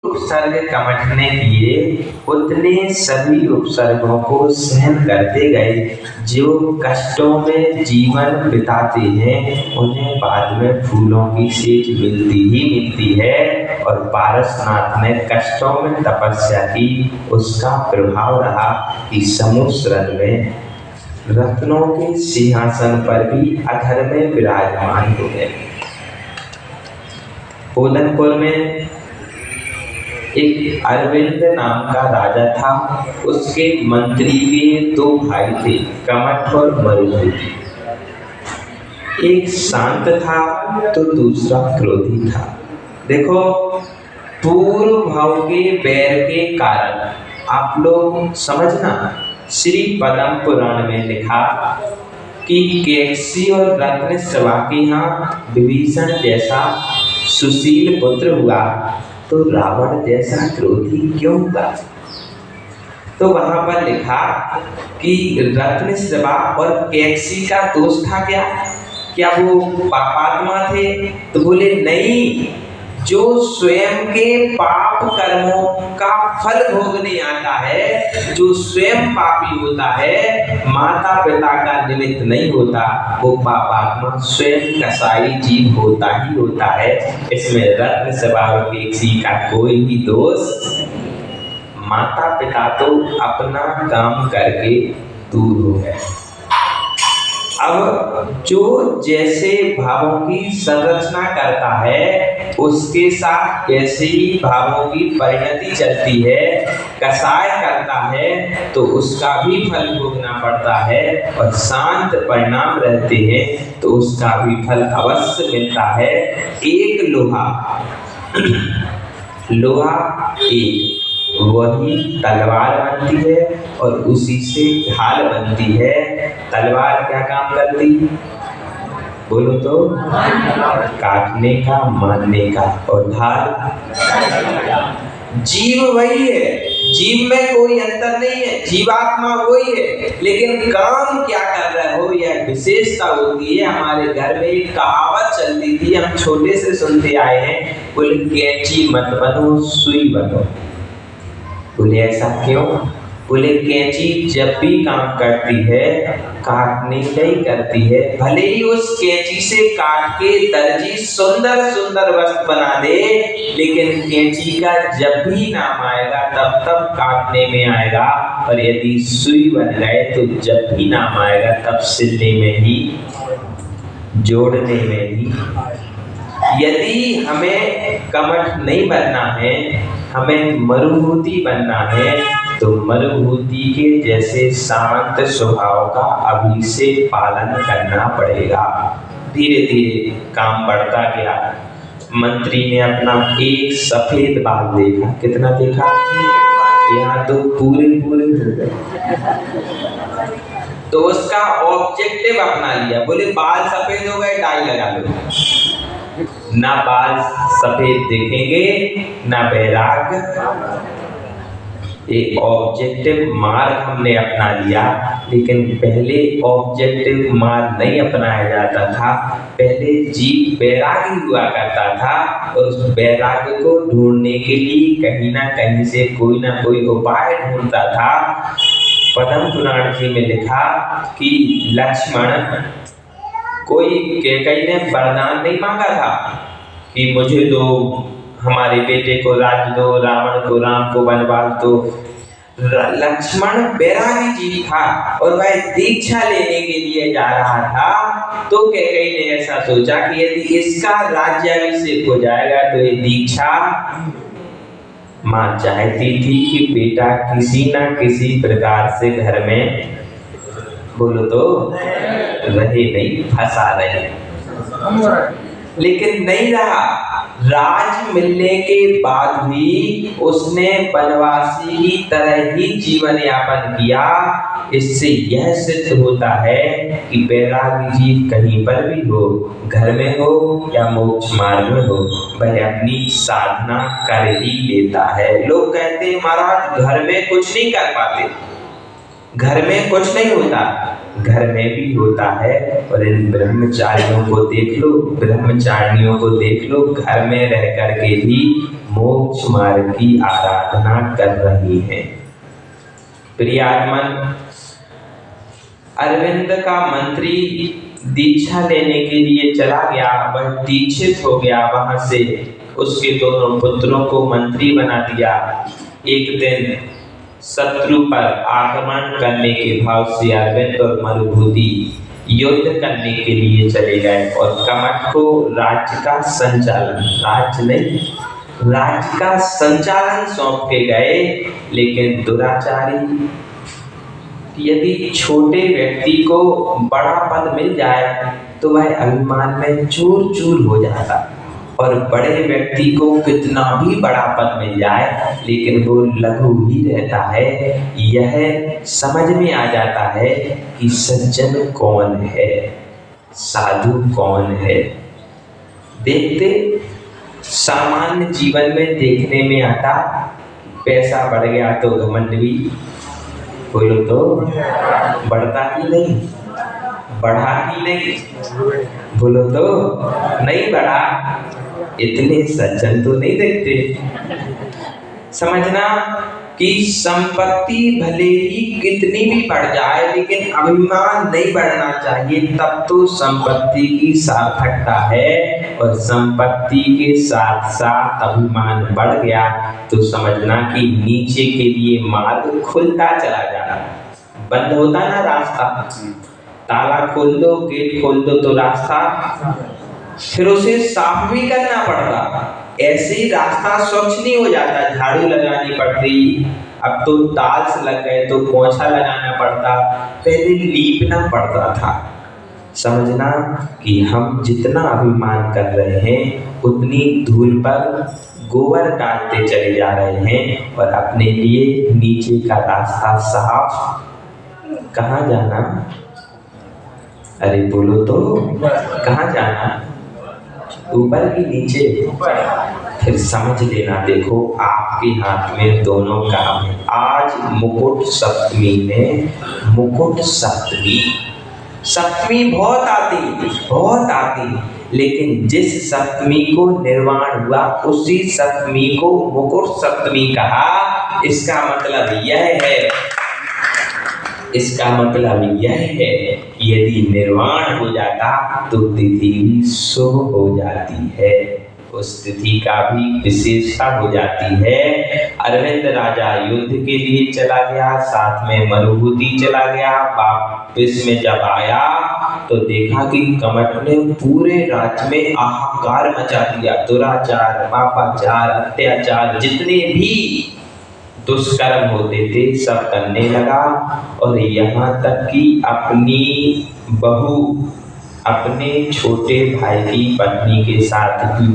उपसर्ग कमठने किए, उतने सभी उपसर्गों को सहन करते गए। जो कष्टों में जीवन बिताते हैं उन्हें बाद में फूलों की सेज मिलती ही मिलती है। और पारसनाथ ने कष्टों में तपस्या की, उसका प्रभाव रहा कि समुद्र में रत्नों के सिंहासन पर भी अधर में विराजमान हो गए। उदयपुर में एक अरविंद नाम का राजा था। उसके मंत्री के दो भाई थे, कमठ और मरुभूति। एक शांत था तो दूसरा क्रोधी था। देखो, पूर्व भाव के बैर के कारण आप लोग समझना, श्री पद्म पुराण में लिखा कि कैकसी और रत्नश्रवा के यहाँ विभीषण जैसा सुशील पुत्र हुआ तो रावण जैसा क्रोधी क्यों हुआ। तो वहां पर लिखा कि रत्नश्रवा और कैकसी का दोष था क्या वो पापात्मा थे? तो बोले नहीं, जो स्वयं के पाप कर्मों का फल भोगने आता है, जो स्वयं पापी होता है, माता पिता का निमित्त नहीं होता, वो पापात्मा स्वयं कसाई जीव होता ही होता है। इसमें रत्नश्रवा और कैकसी का कोई भी दोष। माता पिता तो अपना काम करके दूर हो गए। अब जो जैसे भावों की संरचना करता है उसके साथ कैसे ही भावों की परिणति चलती है, कसाय करता है तो उसका भी फल भोगना पड़ता है। और शांत परिणाम रहते हैं तो उसका भी फल अवश्य मिलता है। एक लोहा एक वही तलवार बनती है और उसी से ढाल बनती है। तलवार क्या काम करती? बोलो तो। काटने का, मारने का। और ढाल? जीव वही है, जीव में कोई अंतर नहीं है, जीवात्मा वही है, लेकिन काम क्या कर रहे हो यह विशेषता होती है। हमारे घर में एक कहावत चलती थी, हम छोटे से सुनते आए हैं, बोले कैंची मत बनो सुई बनो। बोले ऐसा क्यों? बोले कैंची जब भी काम करती है काटने का ही करती है। भले ही उस कैंची से काट के दर्जी सुंदर सुंदर वस्त्र बना दे, लेकिन कैंची का जब भी नाम आएगा तब काटने में आएगा। और यदि सुई बन गए तो जब भी नाम आएगा तब सिलने में ही, जोड़ने में ही। यदि हमें कमठ नहीं बनना है, हमें मरुभूति बनना है, तो मरुभूति के जैसे शांत स्वभाव का अभी से पालन करना पड़ेगा। धीरे धीरे काम बढ़ता गया। मंत्री ने अपना एक सफेद बाल देखा। कितना देखा? यहाँ तो पूरे हो गए। तो उसका ऑब्जेक्टिव अपना लिया, बोले बाल सफेद हो गए, डाई लगा लो। ना बाल सफेद दिखेंगे ना बैराग। एक ऑब्जेक्टिव मार्ग हमने अपना लिया, लेकिन पहले ऑब्जेक्टिव मार्ग नहीं अपनाया जाता था। पहले जीव बैरागी हुआ करता था और उस बैराग को ढूंढने के लिए कहीं ना कहीं से कोई ना कोई उपाय ढूंढता था। पद्म पुराण जी में लिखा कि लक्ष्मण, कोई कैकेयी ने वरदान नहीं मांगा था कि मुझे दो, हमारे बेटे को राज्य दो, रावण को, राम को वनवास दो। लक्ष्मण बैरागी जीव था और वह दीक्षा लेने के लिए जा रहा था। तो कैकेयी ने ऐसा सोचा कि यदि इसका राज्याभिषेक हो जाएगा तो ये दीक्षा, मां चाहती थी कि बेटा किसी ना किसी प्रकार से घर में, बोलो तो, रहे नहीं, फंसा रहे। लेकिन नहीं रहा। राज मिलने के बाद भी उसने वनवासी की तरह ही जीवन यापन किया। इससे यह सिद्ध होता है कि बैरागी जीव कहीं पर भी हो, घर में हो या मोक्ष मार्ग में हो, वह अपनी साधना कर ही लेता है। लोग कहते हैं महाराज घर में कुछ नहीं कर पाते, घर में कुछ नहीं होता। घर में भी होता है। और इन ब्रह्मचारियों को देख लो, ब्रह्मचारिणियों को देख लो, घर में रह कर के भी मोक्ष मार्ग की आराधना कर रही हैं। प्रियात्मन, अरविंद का मंत्री दीक्षा लेने के लिए चला गया, वह दीक्षित हो गया, वहां से उसके दोनों पुत्रों को मंत्री बना दिया। एक दिन शत्रु पर आक्रमण करने के भाव से अरविंद और मरुभूति युद्ध करने के लिए चले गए और कमठ को राज्य का संचालन, राज्य का संचालन सौंप के गए। लेकिन दुराचारी, यदि छोटे व्यक्ति को बड़ा पद मिल जाए तो वह अभिमान में चूर चूर हो जाता, और बड़े व्यक्ति को कितना भी बड़ा पद मिल जाए लेकिन वो लघु ही रहता है। यह समझ में आ जाता है कि सज्जन कौन है, साधु कौन है। देखते सामान्य जीवन में देखने में आता, पैसा बढ़ गया तो घमंड भी, बोलो तो बढ़ता ही नहीं, बढ़ा ही नहीं, बोलो तो नहीं बढ़ा। इतने सज्जन तो नहीं देखते। समझना कि संपत्ति भले ही कितनी भी बढ़ जाए लेकिन अभिमान नहीं बढ़ना चाहिए, तब तो संपत्ति की सार्थकता है। और संपत्ति के साथ साथ अभिमान बढ़ गया तो समझना कि नीचे के लिए मार्ग खुलता चला जाना। बंद होता ना रास्ता, ताला खोल दो, गेट खोल दो तो रास्ता, फिर उसे साफ भी करना पड़ता। ऐसे ही रास्ता स्वच्छ नहीं हो जाता, झाड़ू लगानी पड़ती। अब तो टाइल्स लग गए तो पोछा लगाना पड़ता, पहले लीपना पड़ता था। समझना कि हम जितना अभिमान कर रहे हैं उतनी धूल पर गोबर डालते चले जा रहे हैं और अपने लिए नीचे का रास्ता साफ। कहाँ जाना? अरे बोलो तो, कहाँ जाना? ऊपर की नीचे? फिर समझ लेना, देखो आपके हाथ में दोनों काम है। आज मुकुट सप्तमी में, मुकुट सप्तमी बहुत आती, लेकिन जिस सप्तमी को निर्वाण हुआ उसी सप्तमी को मुकुट सप्तमी कहा। इसका मतलब यह है कि यदि निर्वाण हो जाता तो तिथि भी शुभ हो जाती है, उस तिथि का भी विशेषता हो जाती है। अरविंद राजा युद्ध के लिए चला गया, साथ में मरुभूति चला गया। वापस में जब आया तो देखा कि कमठ ने पूरे राज्य में हाहाकार मचा दिया। दुराचार, पापाचार, अत्याचार, जितने भी दुष्कर्म होते थे सब करने लगा। और यहाँ तक कि अपनी बहू, अपने छोटे भाई की पत्नी के साथ भी